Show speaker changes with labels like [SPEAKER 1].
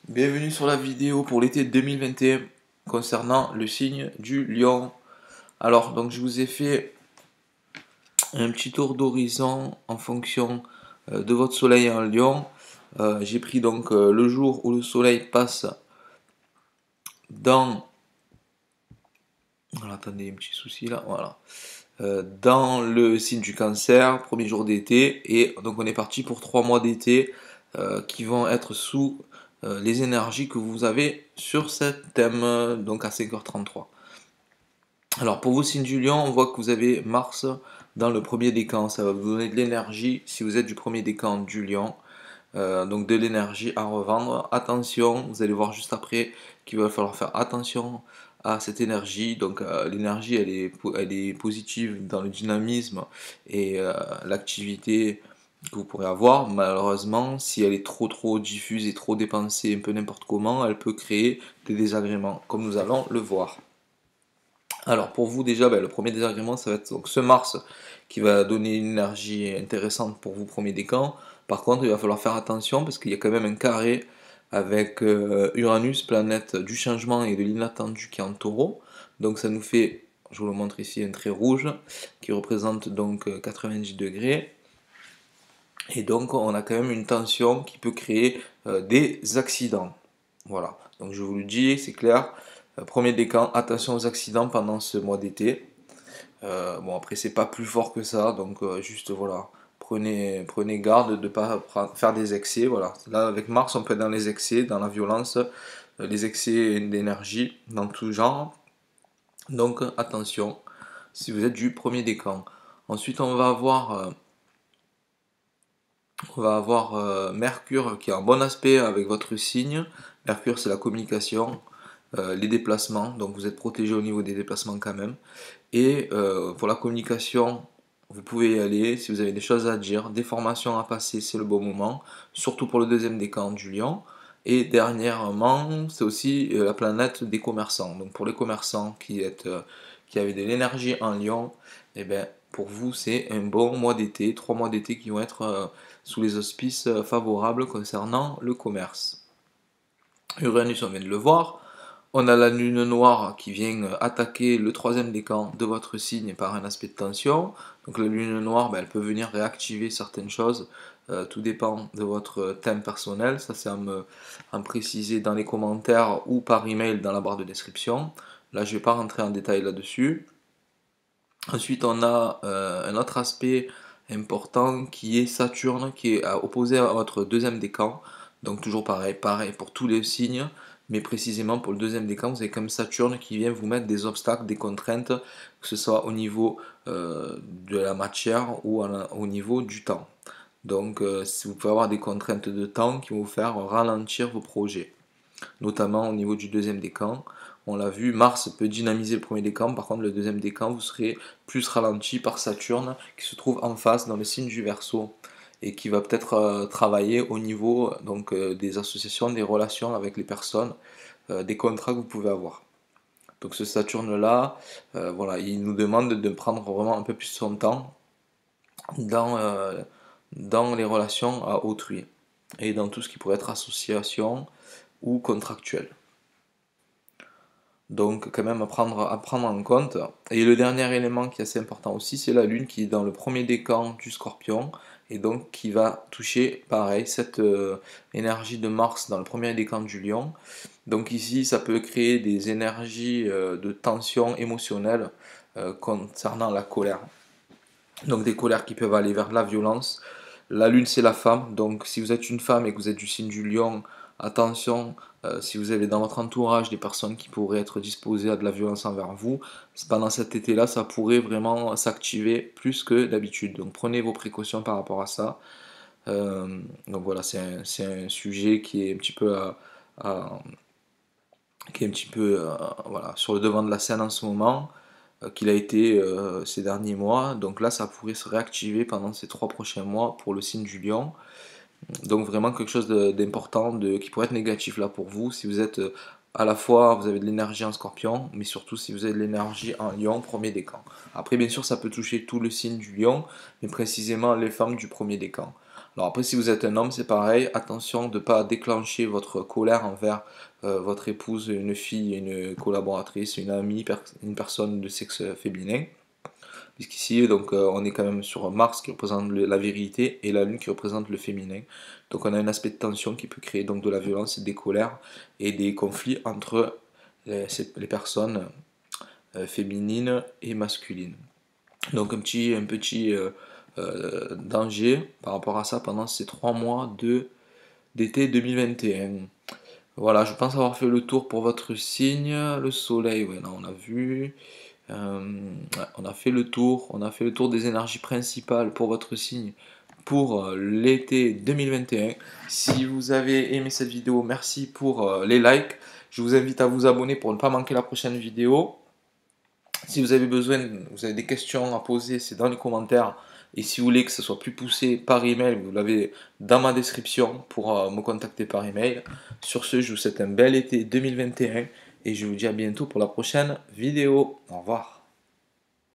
[SPEAKER 1] Bienvenue sur la vidéo pour l'été 2021 concernant le signe du lion. Alors, donc je vous ai fait un petit tour d'horizon en fonction de votre soleil en lion. J'ai pris donc le jour où le soleil passe dans... Alors, attendez, un petit souci là, voilà. Dans le signe du cancer, premier jour d'été, et donc on est parti pour 3 mois d'été qui vont être sous les énergies que vous avez sur cet thème, donc à 5h33. Alors pour vous, signe du lion, on voit que vous avez Mars dans le premier décan, ça va vous donner de l'énergie si vous êtes du premier décan du lion. Donc de l'énergie à revendre. Attention, vous allez voir juste après qu'il va falloir faire attention à cette énergie. Donc l'énergie elle est positive dans le dynamisme et l'activité que vous pourrez avoir. Malheureusement, si elle est trop diffuse et trop dépensée un peu n'importe comment, elle peut créer des désagréments, comme nous allons le voir. Alors pour vous déjà, le premier désagrément, ça va être donc ce Mars qui va donner une énergie intéressante pour vous, premier décan. Par contre, il va falloir faire attention parce qu'il y a quand même un carré avec Uranus, planète du changement et de l'inattendu qui est en taureau. Donc ça nous fait, je vous le montre ici, un trait rouge qui représente donc 90 degrés. Et donc on a quand même une tension qui peut créer des accidents. Voilà, donc je vous le dis, c'est clair. Premier décan, attention aux accidents pendant ce mois d'été. Bon, après, c'est pas plus fort que ça, donc juste voilà, prenez garde de ne pas faire des excès. Voilà. Là, avec Mars, on peut être dans les excès, dans la violence, les excès d'énergie, dans tout genre. Donc attention, si vous êtes du premier décan. Ensuite, on va avoir Mercure qui a un bon aspect avec votre signe. Mercure, c'est la communication, les déplacements, donc vous êtes protégé au niveau des déplacements quand même. Et pour la communication, vous pouvez y aller si vous avez des choses à dire, des formations à passer, c'est le bon moment, surtout pour le deuxième décan du lion. Et dernièrement, c'est aussi la planète des commerçants. Donc pour les commerçants qui avaient de l'énergie en lion, et bien pour vous c'est un bon mois d'été, 3 mois d'été qui vont être sous les auspices favorables concernant le commerce. Uranus, on vient de le voir. On a la lune noire qui vient attaquer le troisième décan de votre signe par un aspect de tension. Donc la lune noire, elle peut venir réactiver certaines choses. Tout dépend de votre thème personnel. Ça, c'est à me préciser dans les commentaires ou par email dans la barre de description. Là, je ne vais pas rentrer en détail là-dessus. Ensuite, on a un autre aspect important qui est Saturne, qui est opposé à votre deuxième décan. Donc toujours pareil pour tous les signes, mais précisément pour le deuxième décan, vous avez comme Saturne qui vient vous mettre des obstacles, des contraintes, que ce soit au niveau de la matière ou au niveau du temps. Donc vous pouvez avoir des contraintes de temps qui vont vous faire ralentir vos projets, notamment au niveau du deuxième décan. On l'a vu, Mars peut dynamiser le premier décan, par contre le deuxième décan, vous serez plus ralenti par Saturne qui se trouve en face dans le signe du Verseau et qui va peut-être travailler au niveau donc, des associations, des relations avec les personnes, des contrats que vous pouvez avoir. Donc ce Saturne-là, voilà, il nous demande de prendre vraiment un peu plus son temps dans, dans les relations à autrui et dans tout ce qui pourrait être association ou contractuel. Donc quand même à prendre en compte. Et le dernier élément qui est assez important aussi, c'est la Lune qui est dans le premier décan du Scorpion et donc qui va toucher pareil cette énergie de Mars dans le premier décan du Lion. Donc ici ça peut créer des énergies de tension émotionnelle concernant la colère. Donc des colères qui peuvent aller vers la violence. La lune c'est la femme, donc si vous êtes une femme et que vous êtes du signe du lion, attention, si vous avez dans votre entourage des personnes qui pourraient être disposées à de la violence envers vous, pendant cet été-là, ça pourrait vraiment s'activer plus que d'habitude. Donc prenez vos précautions par rapport à ça. Donc voilà, c'est un sujet qui est un petit peu, qui est un petit peu voilà, sur le devant de la scène en ce moment qu'il a été ces derniers mois. Donc là, ça pourrait se réactiver pendant ces 3 prochains mois pour le signe du lion. Donc vraiment quelque chose d'important, qui pourrait être négatif là pour vous, si vous êtes à la fois, vous avez de l'énergie en scorpion, mais surtout si vous avez de l'énergie en lion, premier décan. Après, bien sûr, ça peut toucher tout le signe du lion, mais précisément les femmes du premier décan. Alors après, si vous êtes un homme, c'est pareil, attention de ne pas déclencher votre colère envers votre épouse, une fille, une collaboratrice, une amie, une personne de sexe féminin. Puisqu'ici, donc, on est quand même sur Mars qui représente la virilité et la Lune qui représente le féminin. Donc on a un aspect de tension qui peut créer donc de la violence, des colères et des conflits entre les personnes féminines et masculines. Donc un petit danger par rapport à ça pendant ces 3 mois d'été 2021. Voilà, je pense avoir fait le tour pour votre signe. Le soleil, ouais, non, on a vu. Ouais, on a fait le tour des énergies principales pour votre signe pour l'été 2021. Si vous avez aimé cette vidéo, merci pour les likes. Je vous invite à vous abonner pour ne pas manquer la prochaine vidéo. Si vous avez besoin, vous avez des questions à poser, c'est dans les commentaires. Et si vous voulez que ce soit plus poussé par email, vous l'avez dans ma description pour me contacter par email. Sur ce, je vous souhaite un bel été 2021 et je vous dis à bientôt pour la prochaine vidéo. Au revoir.